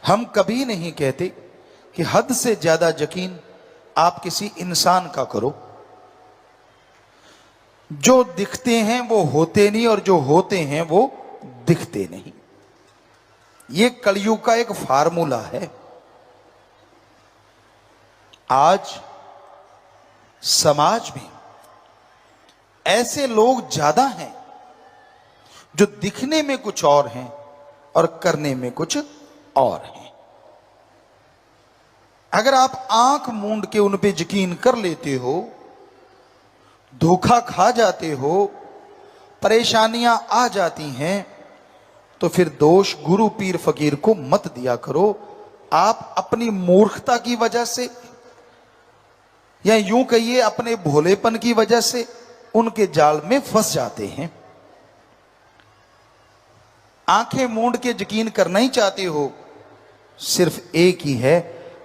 हम कभी नहीं कहते कि हद से ज्यादा यकीन आप किसी इंसान का करो। जो दिखते हैं वो होते नहीं और जो होते हैं वो दिखते नहीं। ये कलयुग का एक फार्मूला है। आज समाज में ऐसे लोग ज्यादा हैं जो दिखने में कुछ और हैं और करने में कुछ और हैं। अगर आप आंख मूंद के उन पे यकीन कर लेते हो, धोखा खा जाते हो, परेशानियां आ जाती हैं, तो फिर दोष गुरु पीर फकीर को मत दिया करो। आप अपनी मूर्खता की वजह से या यूं कहिए अपने भोलेपन की वजह से उनके जाल में फंस जाते हैं। आंखें मूंद के यकीन करना ही चाहते हो, सिर्फ एक ही है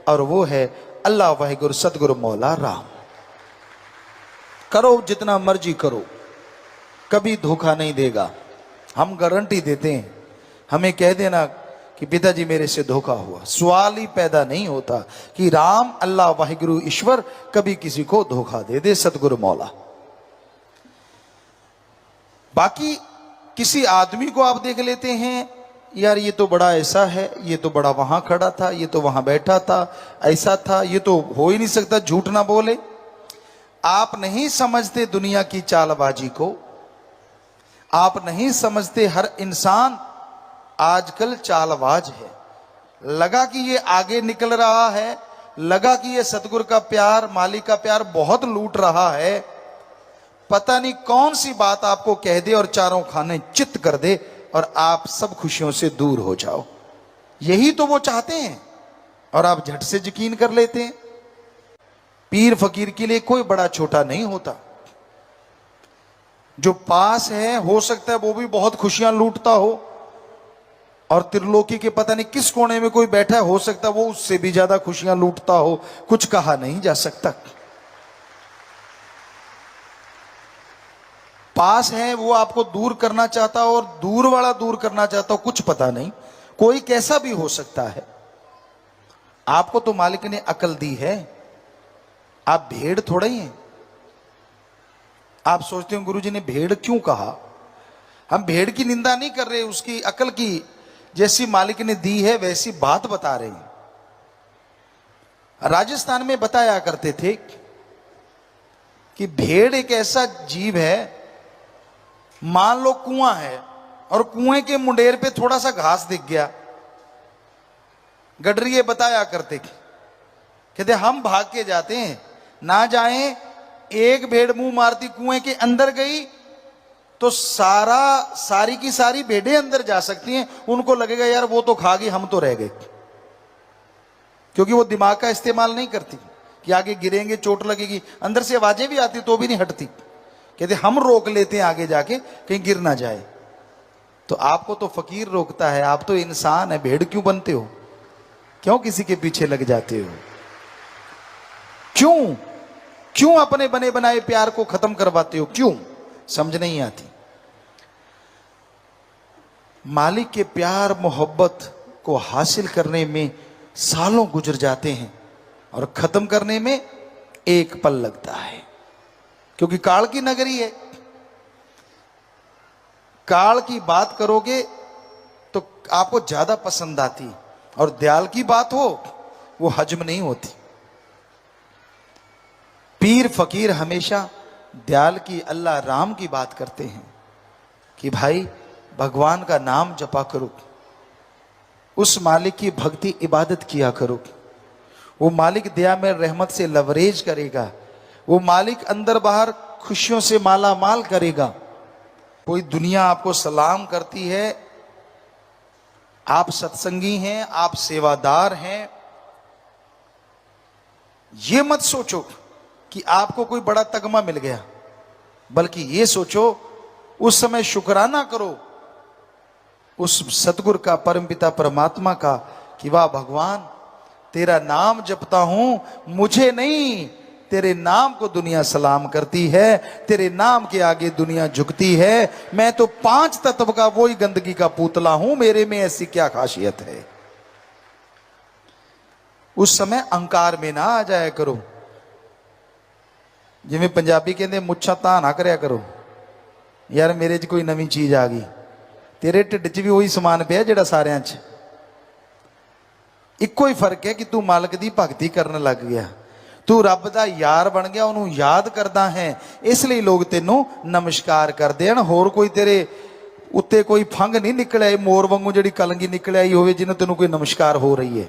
और वो है अल्लाह वाहिगुरु सतगुरु मौला राम। करो जितना मर्जी करो, कभी धोखा नहीं देगा। हम गारंटी देते हैं। हमें कह देना कि पिताजी मेरे से धोखा हुआ, सवाल ही पैदा नहीं होता कि राम अल्लाह वाहिगुरु ईश्वर कभी किसी को धोखा दे दे, सतगुरु मौला। बाकी किसी आदमी को आप देख लेते हैं, यार ये तो बड़ा ऐसा है, ये तो बड़ा वहां खड़ा था, ये तो वहां बैठा था, ऐसा था, ये तो हो ही नहीं सकता, झूठ ना बोले। आप नहीं समझते दुनिया की चालबाजी को। आप नहीं समझते हर इंसान आजकल चालबाज है। लगा कि ये आगे निकल रहा है, लगा कि ये सतगुरु का प्यार, मालिक का प्यार बहुत लूट रहा है। पता नहीं कौन सी बात आपको कह दे और चारों खाने चित्त कर दे और आप सब खुशियों से दूर हो जाओ। यही तो वो चाहते हैं और आप झट से यकीन कर लेते हैं। पीर फकीर के लिए कोई बड़ा छोटा नहीं होता। जो पास है हो सकता है वो भी बहुत खुशियां लूटता हो, और त्रिलोकी के पता नहीं किस कोने में कोई बैठा है, हो सकता है वो उससे भी ज्यादा खुशियां लूटता हो। कुछ कहा नहीं जा सकता। पास है वो आपको दूर करना चाहता हो और दूर वाला दूर करना चाहता हो, कुछ पता नहीं। कोई कैसा भी हो सकता है। आपको तो मालिक ने अकल दी है। आप भेड़ थोड़े ही हैं। आप सोचते हो गुरुजी ने भेड़ क्यों कहा। हम भेड़ की निंदा नहीं कर रहे, उसकी अकल की जैसी मालिक ने दी है वैसी बात बता रहे हैं। राजस्थान में बताया करते थे कि भेड़ एक ऐसा जीव है, मान लो कुआं है और कुएं के मुंडेर पे थोड़ा सा घास दिख गया, गडरिये बताया करते, कहते हम भाग के जाते हैं, ना जाएं। एक भेड़ मुंह मारती कुएं के अंदर गई तो सारी की सारी भेड़ें अंदर जा सकती हैं। उनको लगेगा यार वो तो खा गई, हम तो रह गए, क्योंकि वो दिमाग का इस्तेमाल नहीं करती कि आगे गिरेंगे चोट लगेगी। अंदर से आवाजें भी आती तो भी नहीं हटती। कहते हम रोक लेते हैं आगे जाके कहीं गिर ना जाए। तो आपको तो फकीर रोकता है, आप तो इंसान है, भेड़ क्यों बनते हो? क्यों किसी के पीछे लग जाते हो? क्यों अपने बने बनाए प्यार को खत्म करवाते हो? क्यों? समझ नहीं आती। मालिक के प्यार मोहब्बत को हासिल करने में सालों गुजर जाते हैं और खत्म करने में एक पल लगता है, क्योंकि काल की नगरी है। काल की बात करोगे तो आपको ज्यादा पसंद आती, और दयाल की बात हो वो हजम नहीं होती। पीर फकीर हमेशा दयाल की, अल्लाह राम की बात करते हैं कि भाई भगवान का नाम जपा करो, उस मालिक की भक्ति इबादत किया करो। वो मालिक दया में रहमत से लवरेज करेगा। वो मालिक अंदर बाहर खुशियों से माला माल करेगा। कोई दुनिया आपको सलाम करती है, आप सत्संगी हैं, आप सेवादार हैं, ये मत सोचो कि आपको कोई बड़ा तगमा मिल गया, बल्कि ये सोचो उस समय शुक्राना करो उस सतगुरु का, परमपिता परमात्मा का, कि वाह भगवान तेरा नाम जपता हूं, मुझे नहीं तेरे नाम को दुनिया सलाम करती है, तेरे नाम के आगे दुनिया झुकती है। मैं तो 5 तत्व का वही गंदगी का पुतला हूं, मेरे में ऐसी क्या खासियत है। उस समय अहंकार में ना आ जाया करो। जिमें पंजाबी कहते मुच्छा ता ना करया करो, यार मेरे च कोई नवी चीज आ गई, तेरे ढिड च भी वही समान पिया जिहड़ा सारियां च। इक्को ही फर्क है कि तू मालक दी भगती करन लग गया, तू रब दा यार बन गया, उन्होंने याद करदा है, इसलिए लोग तेनों नमस्कार करते हैं। होर कोई तेरे उत्ते कोई फंग नहीं निकलिया मोर वांगू जिहड़ी कलंगी निकल आई होवे जिन्हों तेनों कोई नमस्कार हो रही है।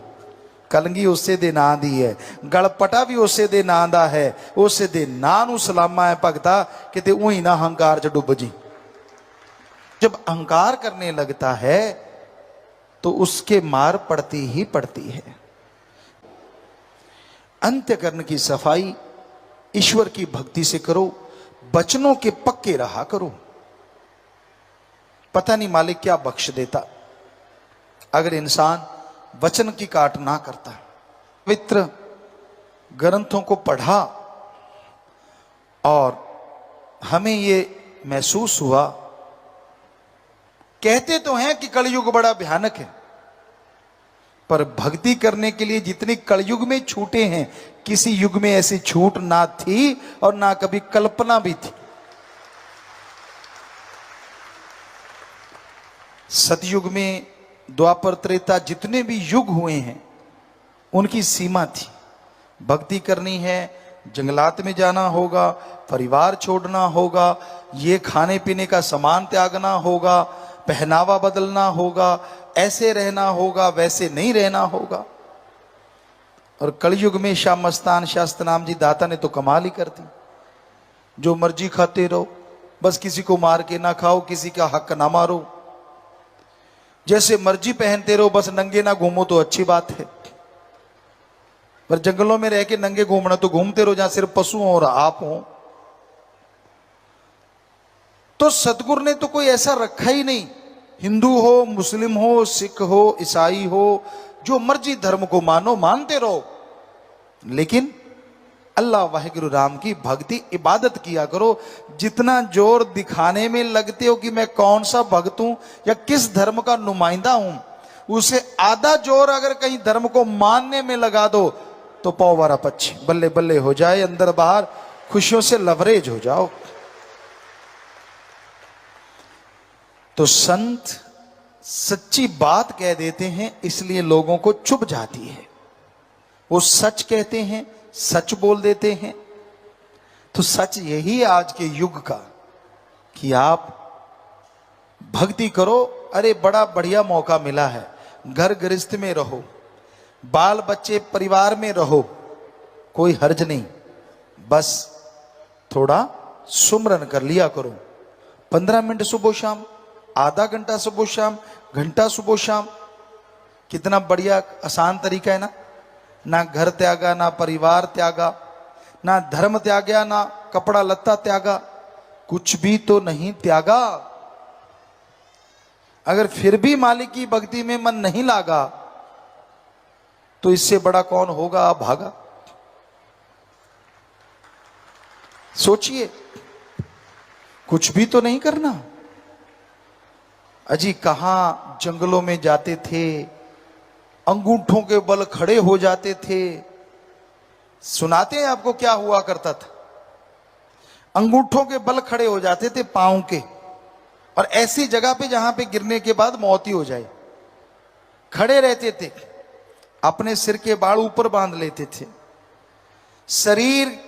कलंगी उसे दे नां दी है, गलपटा भी उसे दे नां दा है, उसे दे नां नूं सलामा है भगता, किते उही ना अहंकार च डुब जी। जब अहंकार करने लगता है तो उसके मार पड़ती ही पड़ती है। अंत्यकरण की सफाई ईश्वर की भक्ति से करो, वचनों के पक्के रहा करो, पता नहीं मालिक क्या बख्श देता अगर इंसान वचन की काट ना करता। पवित्र ग्रंथों को पढ़ा और हमें ये महसूस हुआ, कहते तो हैं कि कलयुग बड़ा भयानक है, पर भक्ति करने के लिए जितनी कलयुग में छूटे हैं किसी युग में ऐसी छूट ना थी और ना कभी कल्पना भी थी। सतयुग में, द्वापर, त्रेता, जितने भी युग हुए हैं उनकी सीमा थी। भक्ति करनी है, जंगलात में जाना होगा, परिवार छोड़ना होगा, ये खाने पीने का सामान त्यागना होगा, पहनावा बदलना होगा, ऐसे रहना होगा, वैसे नहीं रहना होगा। और कलयुग में शाह मस्तान शास्त्रनाम जी दाता ने तो कमाल ही कर दी, जो मर्जी खाते रहो, बस किसी को मार के ना खाओ, किसी का हक ना मारो, जैसे मर्जी पहनते रहो, बस नंगे ना घूमो तो अच्छी बात है, पर जंगलों में रह के नंगे घूमना तो घूमते रहो जहां सिर्फ पशु हो और आप हो। तो सतगुरु ने तो कोई ऐसा रखा ही नहीं, हिंदू हो, मुस्लिम हो, सिख हो, ईसाई हो, जो मर्जी धर्म को मानो, मानते रहो, लेकिन अल्लाह वाहिगुरु राम की भक्ति इबादत किया करो। जितना जोर दिखाने में लगते हो कि मैं कौन सा भक्त हूं या किस धर्म का नुमाइंदा हूं, उसे आधा जोर अगर कहीं धर्म को मानने में लगा दो तो पौ वारा पक्षी बल्ले बल्ले हो जाए, अंदर बाहर खुशियों से लवरेज हो जाओ। तो संत सच्ची बात कह देते हैं, इसलिए लोगों को चुभ जाती है। वो सच कहते हैं, सच बोल देते हैं। तो सच यही आज के युग का कि आप भक्ति करो। अरे बड़ा बढ़िया मौका मिला है, घर गृहस्थ में रहो, बाल बच्चे परिवार में रहो, कोई हर्ज नहीं, बस थोड़ा सुमरन कर लिया करो। 15 मिनट सुबह शाम, आधा घंटा सुबह शाम, घंटा सुबह शाम, कितना बढ़िया आसान तरीका है ना। ना घर त्यागा, ना परिवार त्यागा, ना धर्म त्यागा, ना कपड़ा लत्ता त्यागा, कुछ भी तो नहीं त्यागा। अगर फिर भी मालिक की भक्ति में मन नहीं लागा तो इससे बड़ा कौन होगा, आप भागा। सोचिए, कुछ भी तो नहीं करना। अजी कहां जंगलों में जाते थे, अंगूठों के बल खड़े हो जाते थे। सुनाते हैं आपको क्या हुआ करता था। अंगूठों के बल खड़े हो जाते थे पांव के, और ऐसी जगह पे जहां पे गिरने के बाद मौत ही हो जाए, खड़े रहते थे, अपने सिर के बाल ऊपर बांध लेते थे। शरीर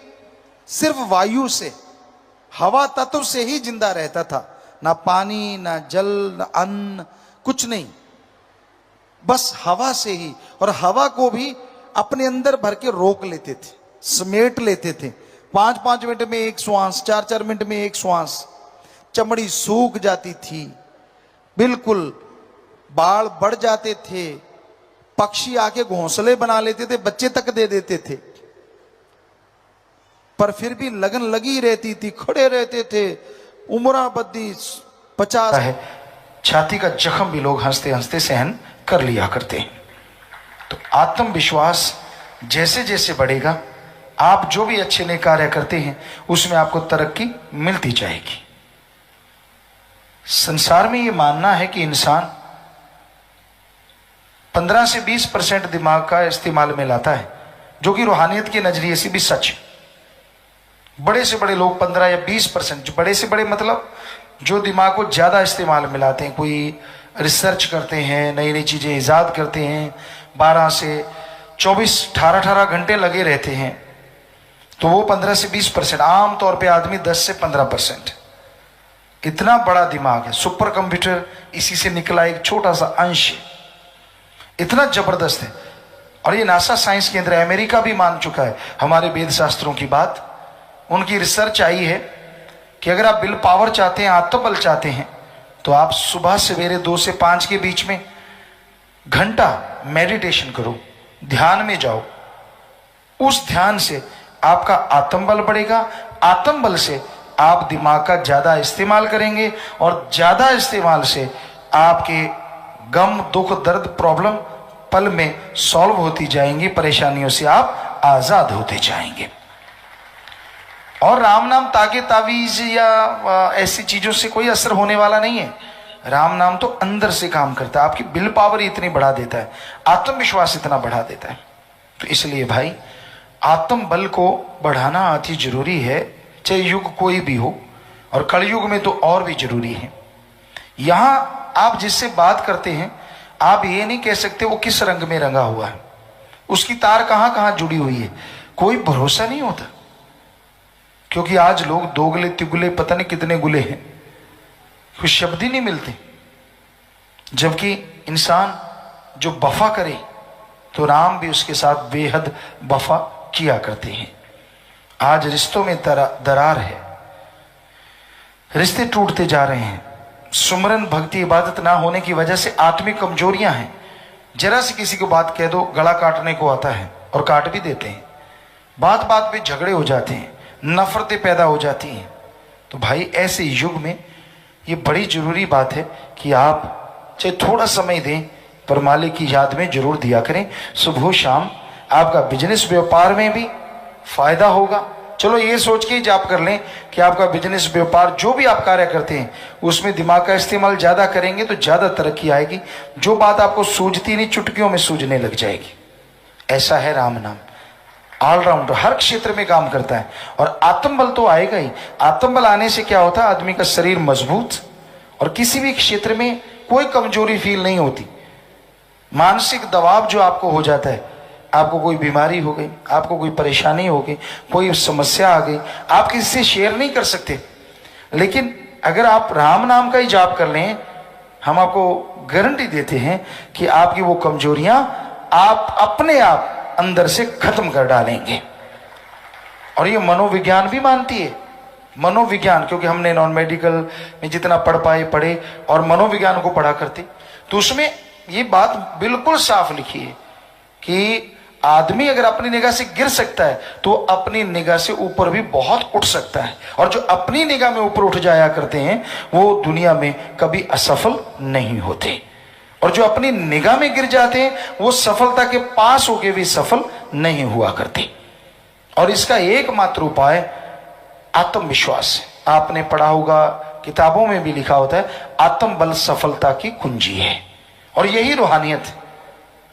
सिर्फ वायु से, हवा तत्व से ही जिंदा रहता था, ना पानी, ना जल, ना अन्न, कुछ नहीं, बस हवा से ही। और हवा को भी अपने अंदर भर के रोक लेते थे, समेट लेते थे। 5-5 मिनट में एक श्वास, 4-4 मिनट में एक श्वास। चमड़ी सूख जाती थी, बिल्कुल बाल बढ़ जाते थे, पक्षी आके घोंसले बना लेते थे, बच्चे तक दे देते थे, पर फिर भी लगन लगी रहती थी, खड़े रहते थे। उम्र बद्दी 50 है, छाती का जख्म भी लोग हंसते हंसते सहन कर लिया करते हैं। तो आत्मविश्वास जैसे जैसे बढ़ेगा, आप जो भी अच्छे नए कार्य करते हैं उसमें आपको तरक्की मिलती जाएगी। संसार में ये मानना है कि इंसान 15 से 20% दिमाग का इस्तेमाल में लाता है, जो कि रूहानियत के नजरिए से भी सच है। बड़े से बड़े लोग 15 या 20%, जो बड़े से बड़े मतलब जो दिमाग को ज्यादा इस्तेमाल में लाते हैं, कोई रिसर्च करते हैं, नई नई चीजें ईजाद करते हैं, 12 से 24 18 घंटे लगे रहते हैं, तो वो 15 से 20%। आमतौर पे आदमी 10 से 15%। इतना बड़ा दिमाग है। सुपर कंप्यूटर इसी से निकला एक छोटा सा अंश है, इतना जबरदस्त है। और ये नासा साइंस केंद्र अमेरिका भी मान चुका है हमारे वेद शास्त्रों की बात। उनकी रिसर्च आई है कि अगर आप विल पावर चाहते हैं, आत्मबल चाहते हैं, तो आप सुबह सवेरे 2 से 5 के बीच में घंटा मेडिटेशन करो, ध्यान में जाओ। उस ध्यान से आपका आत्मबल बढ़ेगा, आत्मबल से आप दिमाग का ज्यादा इस्तेमाल करेंगे, और ज्यादा इस्तेमाल से आपके गम, दुख, दर्द, प्रॉब्लम पल में सॉल्व होती जाएंगी, परेशानियों से आप आजाद होते जाएंगे। और राम नाम तागे तावीज या ऐसी चीजों से कोई असर होने वाला नहीं है। राम नाम तो अंदर से काम करता है, आपकी विल पावर इतनी बढ़ा देता है, आत्मविश्वास इतना बढ़ा देता है। तो इसलिए भाई आत्म बल को बढ़ाना अति जरूरी है, चाहे युग कोई भी हो, और कलयुग में तो और भी जरूरी है। यहां आप जिससे बात करते हैं, आप ये नहीं कह सकते वो किस रंग में रंगा हुआ है, उसकी तार कहां कहां जुड़ी हुई है, कोई भरोसा नहीं होता। क्योंकि आज लोग दोगले तिगुले पता नहीं कितने गुले हैं, कुछ शब्द ही नहीं मिलते। जबकि इंसान जो वफा करे तो राम भी उसके साथ बेहद वफा किया करते हैं। आज रिश्तों में दरार है, रिश्ते टूटते जा रहे हैं। सुमरन भक्ति इबादत ना होने की वजह से आत्मिक कमजोरियां हैं। जरा से किसी को बात कह दो, गला काटने को आता है, और काट भी देते हैं। बात बात पे झगड़े हो जाते हैं, नफरतें पैदा हो जाती हैं। तो भाई ऐसे युग में ये बड़ी जरूरी बात है कि आप चाहे थोड़ा समय दें, पर मालिक की याद में जरूर दिया करें। सुबह शाम आपका बिजनेस व्यापार में भी फायदा होगा। चलो ये सोच के ही जाप कर लें कि आपका बिजनेस व्यापार जो भी आप कार्य करते हैं उसमें दिमाग का इस्तेमाल ज्यादा करेंगे तो ज्यादा तरक्की आएगी। जो बात आपको सूझती नहीं, चुटकियों में सूझने लग जाएगी। ऐसा है राम नाम, ऑलराउंडर, हर क्षेत्र में काम करता है। और आत्मबल तो आएगा ही। आत्मबल आने से क्या होता है, आदमी का शरीर मजबूत, और किसी भी क्षेत्र में कोई कमजोरी फील नहीं होती। मानसिक दबाव जो आपको हो जाता है, आपको कोई बीमारी हो गई, आपको कोई परेशानी हो गई, कोई समस्या आ गई, आप किसी से शेयर नहीं कर सकते। लेकिन अगर आप राम नाम का ही जाप कर लें, हम आपको गारंटी देते हैं कि आपकी वो कमजोरियां आप अपने आप अंदर से खत्म कर डालेंगे। और ये मनोविज्ञान भी मानती है, मनोविज्ञान, क्योंकि हमने नॉन मेडिकल में जितना पढ़ पाए पढ़े और मनोविज्ञान को पढ़ा करते, तो उसमें ये बात बिल्कुल साफ लिखी है कि आदमी अगर अपनी निगाह से गिर सकता है तो अपनी निगाह से ऊपर भी बहुत उठ सकता है। और जो अपनी निगाह में ऊपर उठ जाया करते हैं वो दुनिया में कभी असफल नहीं होते, और जो अपनी निगाह में गिर जाते हैं वो सफलता के पास होके भी सफल नहीं हुआ करते। और इसका एकमात्र उपाय आत्मविश्वास है। आपने पढ़ा होगा, किताबों में भी लिखा होता है, आत्मबल सफलता की कुंजी है। और यही रूहानियत है।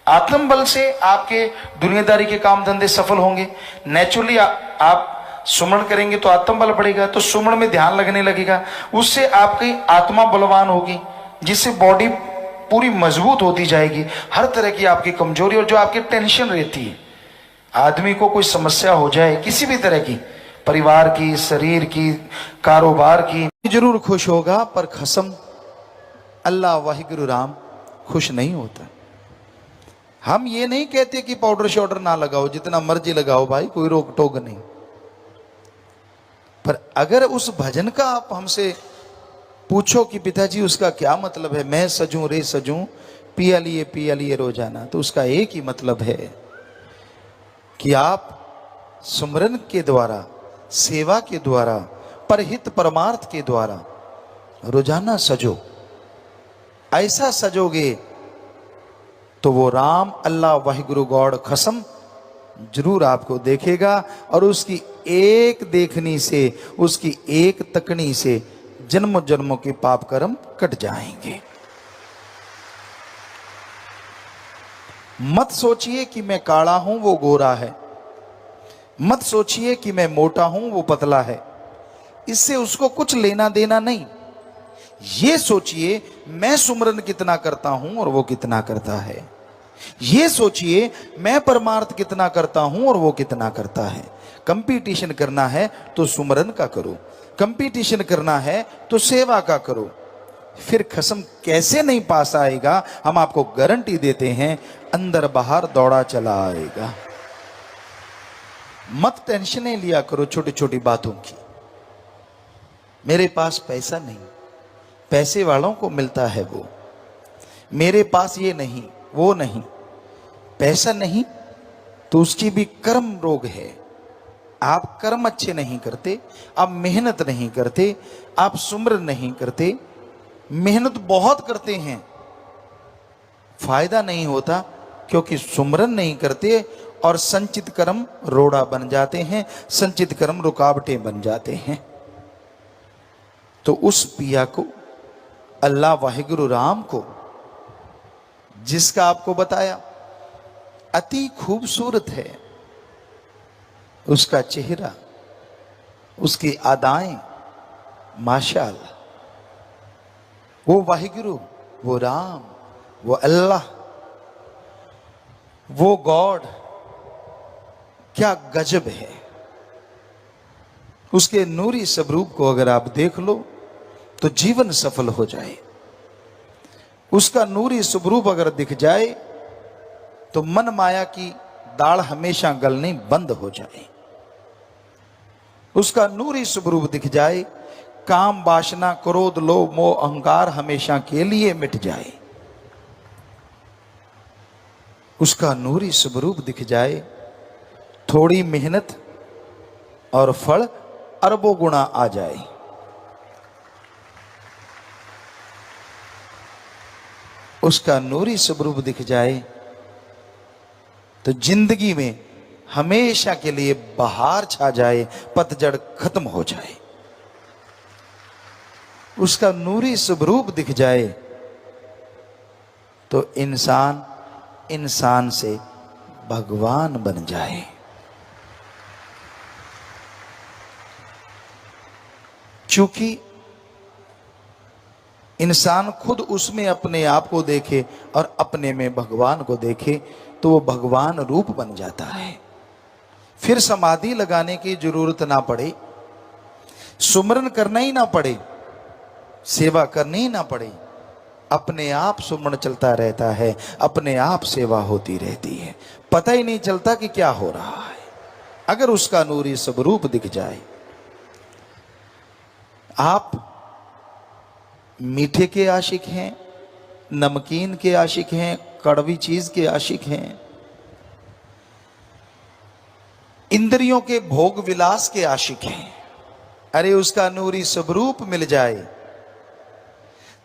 आत्मबल से आपके दुनियादारी के काम धंधे सफल होंगे। नेचुरली आप सुमरण करेंगे तो आत्मबल बढ़ेगा, तो सुमरण में ध्यान लगने लगेगा, उससे आपकी आत्मा बलवान होगी, जिससे बॉडी पूरी मजबूत होती जाएगी। हर तरह की आपकी कमजोरी और जो आपकी टेंशन रहती है, आदमी को कोई समस्या हो जाए किसी भी तरह की, परिवार की, शरीर की, कारोबार की, जरूर खुश होगा, पर कसम अल्लाह वाहिगुरु राम खुश नहीं होता। हम ये नहीं कहते कि पाउडर शाउडर ना लगाओ, जितना मर्जी लगाओ भाई, कोई रोक टोक नहीं। पर अगर उस भजन का आप हमसे पूछो कि पिताजी उसका क्या मतलब है, मैं सजूं रे सजूं पिया लिए रोजाना, तो उसका एक ही मतलब है कि आप सुमरन के द्वारा, सेवा के द्वारा, परहित परमार्थ के द्वारा रोजाना सजो। ऐसा सजोगे तो वो राम, अल्लाह, वाहिगुरु गॉड कसम जरूर आपको देखेगा। और उसकी एक देखनी से, उसकी एक तकनी से जन्म जन्मों के पाप कर्म कट जाएंगे। मत सोचिए कि मैं काला हूं वो गोरा है, मत सोचिए कि मैं मोटा हूं वो पतला है, इससे उसको कुछ लेना देना नहीं। ये सोचिए मैं सुमरन कितना करता हूं और वो कितना करता है। ये सोचिए मैं परमार्थ कितना करता हूं और वो कितना करता है। कंपटीशन करना है तो सुमरन का करो, कंपटीशन करना है तो सेवा का करो। फिर खसम कैसे नहीं पास आएगा, हम आपको गारंटी देते हैं, अंदर बाहर दौड़ा चला आएगा। मत टेंशनें लिया करो छोटी छोटी बातों की। मेरे पास पैसा नहीं, पैसे वालों को मिलता है वो, मेरे पास ये नहीं वो नहीं। पैसा नहीं तो उसकी भी कर्म रोग है। आप कर्म अच्छे नहीं करते, आप मेहनत नहीं करते, आप सुमरन नहीं करते, मेहनत बहुत करते हैं, फायदा नहीं होता क्योंकि सुमरन नहीं करते और संचित कर्म रोड़ा बन जाते हैं, संचित कर्म रुकावटें बन जाते हैं। तो उस पिया को, अल्लाह वाहिगुरु राम को, जिसका आपको बताया अति खूबसूरत है उसका चेहरा, उसकी अदाएं, माशाअल्लाह, वो वाहिगुरु, वो राम, वो अल्लाह, वो गॉड, क्या गजब है। उसके नूरी स्वरूप को अगर आप देख लो तो जीवन सफल हो जाए। उसका नूरी स्वरूप अगर दिख जाए तो मन माया की दाढ़ हमेशा गलनी बंद हो जाए। उसका नूरी स्वरूप दिख जाए, काम वासना क्रोध लोभ मोह अहंकार हमेशा के लिए मिट जाए। उसका नूरी स्वरूप दिख जाए, थोड़ी मेहनत और फल अरबों गुना आ जाए। उसका नूरी स्वरूप दिख जाए तो जिंदगी में हमेशा के लिए बहार छा जाए, पतझड़ खत्म हो जाए। उसका नूरी स्वरूप दिख जाए तो इंसान इंसान से भगवान बन जाए। क्योंकि इंसान खुद उसमें अपने आप को देखे और अपने में भगवान को देखे तो वो भगवान रूप बन जाता है। फिर समाधि लगाने की जरूरत ना पड़े, सुमरन करना ही ना पड़े, सेवा करनी ही ना पड़े, अपने आप सुमरन चलता रहता है, अपने आप सेवा होती रहती है, पता ही नहीं चलता कि क्या हो रहा है अगर उसका नूरी स्वरूप दिख जाए। आप मीठे के आशिक हैं, नमकीन के आशिक हैं, कड़वी चीज के आशिक हैं, इंद्रियों के भोग विलास के आशिक हैं। अरे उसका नूरी स्वरूप मिल जाए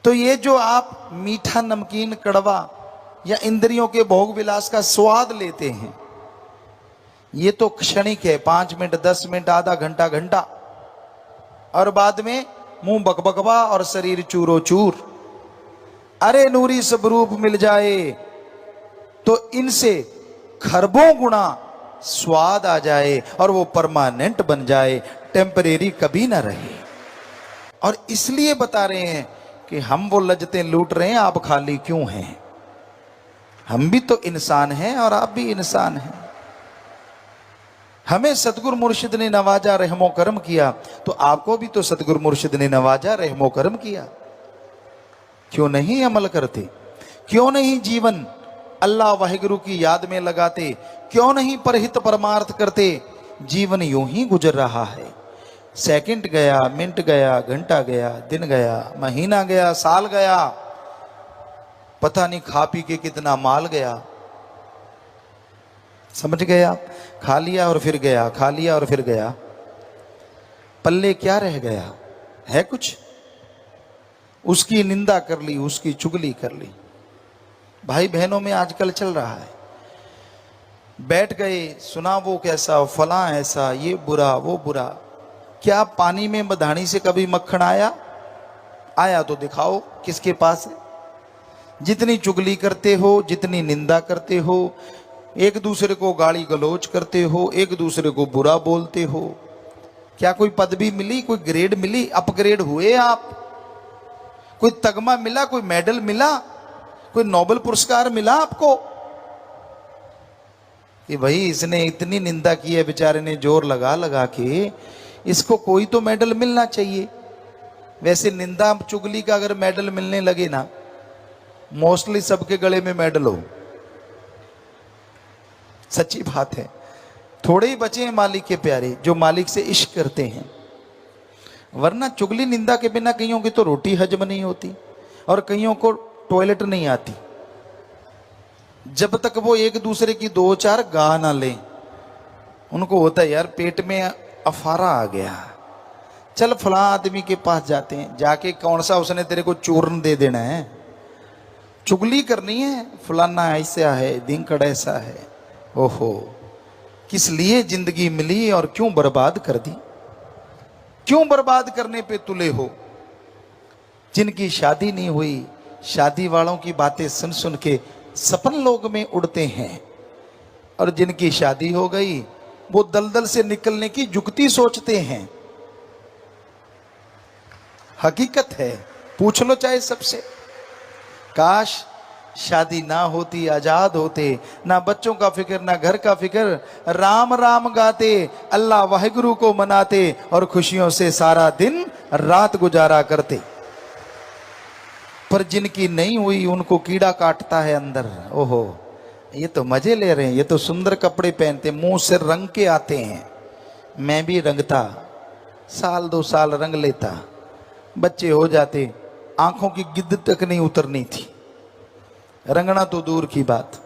तो ये जो आप मीठा नमकीन कड़वा या इंद्रियों के भोग विलास का स्वाद लेते हैं, ये तो क्षणिक है, 5 मिनट 10 मिनट आधा घंटा घंटा, और बाद में मुंह बकबकवा और शरीर चूरो चूर। अरे नूरी स्वरूप मिल जाए तो इनसे खरबों गुना स्वाद आ जाए और वो परमानेंट बन जाए, टेम्परेरी कभी ना रहे। और इसलिए बता रहे हैं कि हम वो लज्जतें लूट रहे हैं, आप खाली क्यों हैं? हम भी तो इंसान हैं और आप भी इंसान हैं। हमें सतगुरु मुर्शिद ने नवाजा, रहमो करम किया, तो आपको भी तो सतगुरु मुर्शिद ने नवाजा, रहमो करम किया। क्यों नहीं अमल करते? क्यों नहीं जीवन अल्लाह वाहिगुरु की याद में लगाते? क्यों नहीं परहित परमार्थ करते? जीवन यूं ही गुजर रहा है, सेकंड गया, मिनट गया, घंटा गया, दिन गया, महीना गया, साल गया, पता नहीं खा पी के कितना माल गया। समझ गए आप? खा लिया और फिर गया, खा लिया और फिर गया, पल्ले क्या रह गया है? कुछ। उसकी निंदा कर ली, उसकी चुगली कर ली। भाई बहनों में आजकल चल रहा है, बैठ गए, सुना वो कैसा, फला ऐसा, ये बुरा वो बुरा। क्या पानी में मधानी से कभी मक्खन आया? आया तो दिखाओ किसके पास है। जितनी चुगली करते हो, जितनी निंदा करते हो, एक दूसरे को गाली गलौज करते हो, एक दूसरे को बुरा बोलते हो, क्या कोई पदवी मिली, कोई ग्रेड मिली, अपग्रेड हुए आप? कोई तगमा मिला, कोई मेडल मिला, कोई नोबेल पुरस्कार मिला आपको? कि भाई इसने इतनी निंदा की है, बेचारे ने जोर लगा लगा के, इसको कोई तो मेडल मिलना चाहिए। वैसे निंदा चुगली का अगर मेडल मिलने लगे ना, मोस्टली सबके गले में मेडल हो, सच्ची बात है। थोड़े ही बचे हैं मालिक के प्यारे जो मालिक से इश्क करते हैं, वरना चुगली निंदा के बिना कईयों की तो रोटी हजम नहीं होती और कईयों को टॉयलेट नहीं आती। जब तक वो एक दूसरे की दो चार गा ना लें, उनको होता है यार पेट में अफारा आ गया, चल फला आदमी के पास जाते हैं, जाके कौन सा उसने तेरे को चूर्ण दे देना है, चुगली करनी है, फलाना ऐसा है, दिनकड़ ऐसा है। ओहो, किस लिए जिंदगी मिली और क्यों बर्बाद कर दी? क्यों बर्बाद करने पे तुले हो? जिनकी शादी नहीं हुई, शादी वालों की बातें सुन सुन के सपन लोग में उड़ते हैं, और जिनकी शादी हो गई वो दलदल से निकलने की जुगती सोचते हैं। हकीकत है, पूछ लो चाहे सबसे। काश शादी ना होती, आजाद होते, ना बच्चों का फिक्र ना घर का फिक्र, राम राम गाते, अल्लाह वाहिगुरु को मनाते और खुशियों से सारा दिन रात गुजारा करते। पर जिनकी नहीं हुई उनको कीड़ा काटता है अंदर। ओहो, ये तो मजे ले रहे हैं, ये तो सुंदर कपड़े पहनते, मुंह से रंग के आते हैं। मैं भी रंगता, साल 2 साल रंग लेता, बच्चे हो जाते, आंखों की गिद्द तक नहीं उतरनी थी, रंगना तो दूर की बात।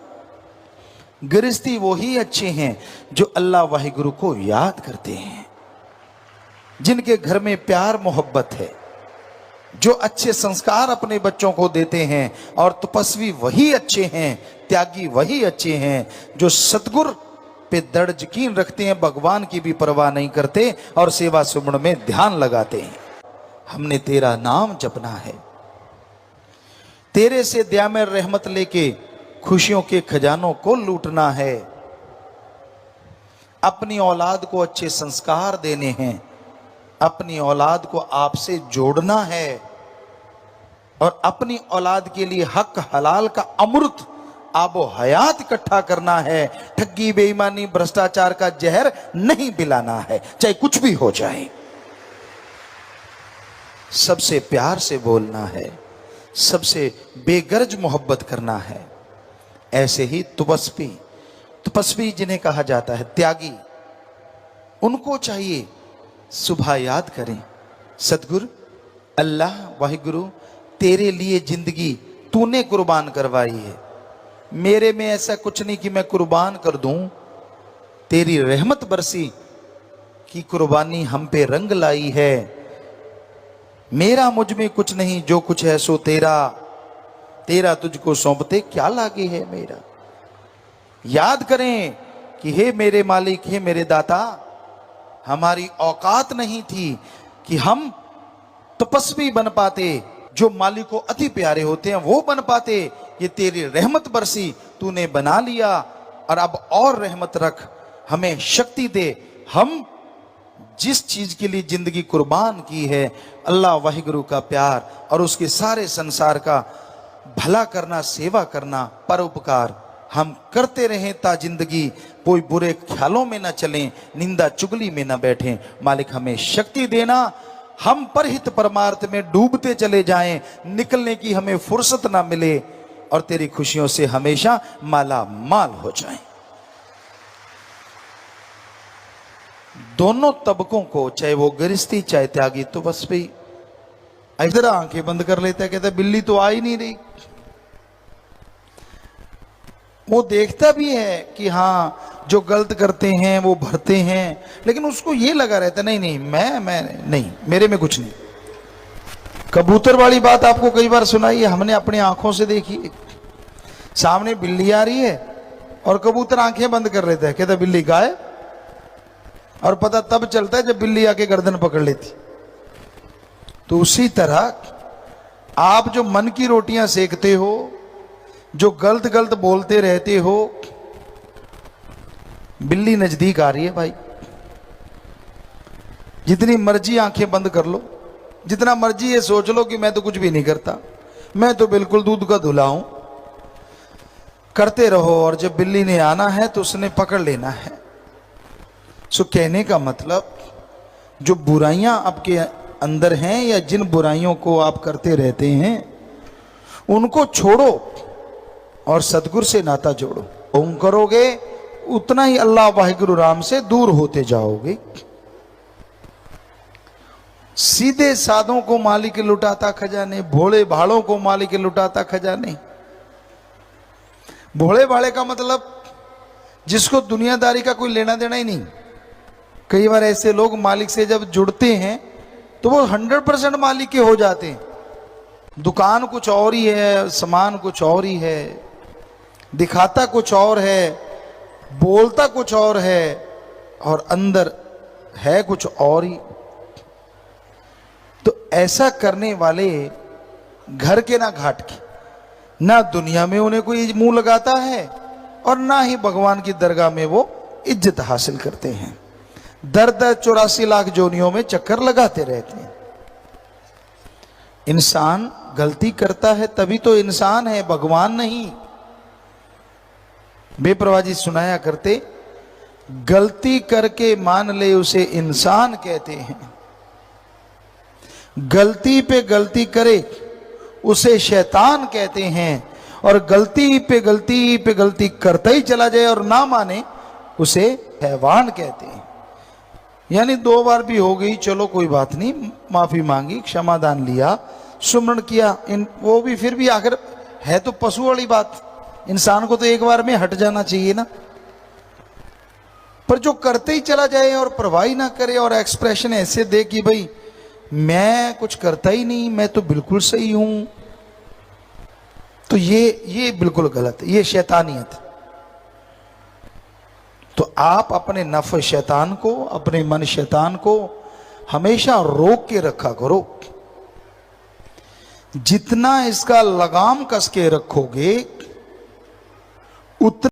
गृहस्थी वो ही अच्छे हैं जो अल्लाह वाहिगुरु को याद करते हैं, जिनके घर में प्यार मोहब्बत है, जो अच्छे संस्कार अपने बच्चों को देते हैं। और तपस्वी वही अच्छे हैं, त्यागी वही अच्छे हैं जो सतगुर पे दृढ़ यकीन रखते हैं, भगवान की भी परवाह नहीं करते और सेवा सुमन में ध्यान लगाते हैं। हमने तेरा नाम जपना है, तेरे से दयामय रहमत लेके खुशियों के खजानों को लूटना है, अपनी औलाद को अच्छे संस्कार देने हैं, अपनी औलाद को आपसे जोड़ना है और अपनी औलाद के लिए हक हलाल का अमृत आबो हयात इकट्ठा करना है। ठगी बेईमानी भ्रष्टाचार का जहर नहीं पिलाना है, चाहे कुछ भी हो जाए। सबसे प्यार से बोलना है, सबसे बेगर्ज मोहब्बत करना है। ऐसे ही तपस्वी, तपस्वी जिन्हें कहा जाता है त्यागी, उनको चाहिए सुबह याद करें, सतगुरु अल्लाह वाहिगुरु तेरे लिए जिंदगी तूने कुर्बान करवाई है, मेरे में ऐसा कुछ नहीं कि मैं कुर्बान कर दूं, तेरी रहमत बरसी की कुर्बानी हम पे रंग लाई है। मेरा मुझ में कुछ नहीं, जो कुछ है सो तेरा, तेरा तुझको सौंपते क्या लागे है मेरा। याद करें कि हे मेरे मालिक, हे मेरे दाता, हमारी औकात नहीं थी कि हम तपस्वी बन पाते, जो मालिक को अति प्यारे होते हैं वो बन पाते। ये तेरी रहमत बरसी, तूने बना लिया, और अब और रहमत रख, हमें शक्ति दे। हम जिस चीज के लिए जिंदगी कुर्बान की है, अल्लाह वाहिगुरु का प्यार और उसके सारे संसार का भला करना, सेवा करना, परोपकार हम करते रहें ता जिंदगी कोई बुरे ख्यालों में न चलें, निंदा चुगली में न बैठें। मालिक हमें शक्ति देना, हम परहित परमार्थ में डूबते चले जाएं, निकलने की हमें फुर्सत ना मिले और तेरी खुशियों से हमेशा माला माल हो जाएं। दोनों तबकों को, चाहे वो गृहस्थी चाहे त्यागी, तो बस भी इधर आंखें बंद कर लेता है, कहता है बिल्ली तो आ ही नहीं रही। वो देखता भी है कि हाँ जो गलत करते हैं वो भरते हैं, लेकिन उसको ये लगा रहता नहीं नहीं मैं नहीं, मेरे में कुछ नहीं। कबूतर वाली बात आपको कई बार सुनाई है, हमने अपनी आंखों से देखी। सामने बिल्ली आ रही है और कबूतर आंखें बंद कर लेता है, कहता बिल्ली गायब, और पता तब चलता है जब बिल्ली आके गर्दन पकड़ लेती। तो उसी तरह आप जो मन की रोटियां सेकते हो, जो गलत गलत बोलते रहते हो, बिल्ली नजदीक आ रही है भाई। जितनी मर्जी आंखें बंद कर लो, जितना मर्जी ये सोच लो कि मैं तो कुछ भी नहीं करता, मैं तो बिल्कुल दूध का धुला हूं, करते रहो। और जब बिल्ली ने आना है तो उसने पकड़ लेना है। सो कहने का मतलब, जो बुराइयां आपके अंदर हैं या जिन बुराइयों को आप करते रहते हैं, उनको छोड़ो और सतगुरु से नाता जोड़ो। ओम करोगे उतना ही अल्लाह वाहिगुरु राम से दूर होते जाओगे। सीधे साधों को मालिक लुटाता खजाने, भोले भालों को मालिक लुटाता खजाने। भोले भाले का मतलब जिसको दुनियादारी का कोई लेना देना ही नहीं। कई बार ऐसे लोग मालिक से जब जुड़ते हैं तो वो 100% मालिक के हो जाते हैं। दुकान कुछ और ही है, सामान कुछ और ही है, दिखाता कुछ और है, बोलता कुछ और है, और अंदर है कुछ और ही। तो ऐसा करने वाले घर के ना घाट के, ना दुनिया में उन्हें कोई मुंह लगाता है और ना ही भगवान की दरगाह में वो इज्जत हासिल करते हैं। दर दर 84 लाख जोनियों में चक्कर लगाते रहते हैं। इंसान गलती करता है तभी तो इंसान है, भगवान नहीं। बेप्रवाह जी सुनाया करते, गलती करके मान ले उसे इंसान कहते हैं, गलती पे गलती करे उसे शैतान कहते हैं, और गलती पे गलती करता ही चला जाए और ना माने उसे हैवान कहते हैं। यानी 2 बार भी हो गई, चलो कोई बात नहीं, माफी मांगी, क्षमादान लिया, सुमरण किया, वो भी फिर भी आखिर है तो पशु वाली बात। इंसान को तो एक बार में हट जाना चाहिए ना। पर जो करते ही चला जाए और परवाह ना करे और एक्सप्रेशन ऐसे दे कि भाई मैं कुछ करता ही नहीं, मैं तो बिल्कुल सही हूं, तो ये बिल्कुल गलत है, ये शैतानियत। तो आप अपने नफ शैतान को, अपने मन शैतान को हमेशा रोक के रखा करो। जितना इसका लगाम कस के रखोगे उतना